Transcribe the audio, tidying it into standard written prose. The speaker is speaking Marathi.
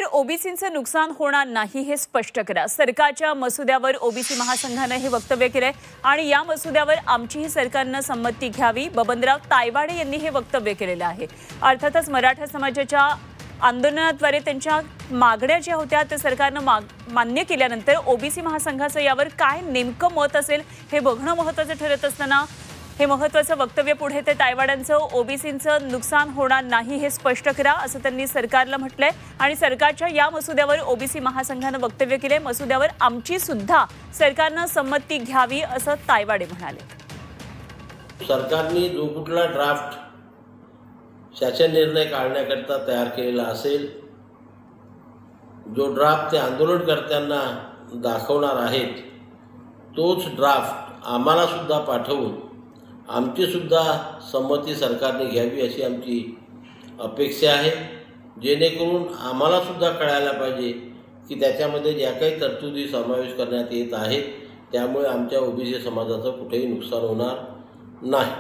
तर ओबीसींचं नुकसान होणार नाही हे स्पष्ट करा। सरकारच्या मसुद्यावर ओबीसी महासंघाने हे वक्तव्य केले आणि या मसुद्यावर आमचीही सरकारने संमती घ्यावी। बबनराव तायवाडे यांनी हे वक्तव्य केलेले आहे। अर्थातच मराठा समाजाच्या आंदोलनाद्वारे त्यांच्या मागण्या ज्या होत्या ते सरकारने मान्य केल्यानंतर ओबीसी महासंघाचं यावर काय नेमकं मत असेल हे बघणं महत्त्वाचं ठरत असताना हे महत्त्वाचं वक्तव्य पुढे ते तायवाड्यांचं ओबीसींचं नुकसान होणार नाही हे स्पष्ट करा असं त्यांनी सरकारला म्हटलंय आणि सरकारच्या या मसुद्यावर ओबीसी महासंघाने वक्तव्य केले। मसुद्यावर आमची सुद्धा सरकारने संमती घ्यावी असं तायवाडे म्हणाले। सरकारने जो कुठला ड्राफ्ट शासन निर्णय काढण्याकरता तयार केलेला असेल, जो ड्राफ्ट ते आंदोलनकर्त्यांना दाखवणार आहेत, तोच ड्राफ्ट आम्हाला सुद्धा पाठवून आमची सुद्धा संमती सरकारने घ्यावी अशी आमची अपेक्षा आहे, जेणेकरून आम्हाला सुद्धा कळायला पाहिजे की त्याच्यामध्ये ज्या काही तरतुदी समावेश करण्यात येत आहेत त्यामुळे आमच्या ओबीसी समाजाचं कुठेही नुकसान होणार नाही।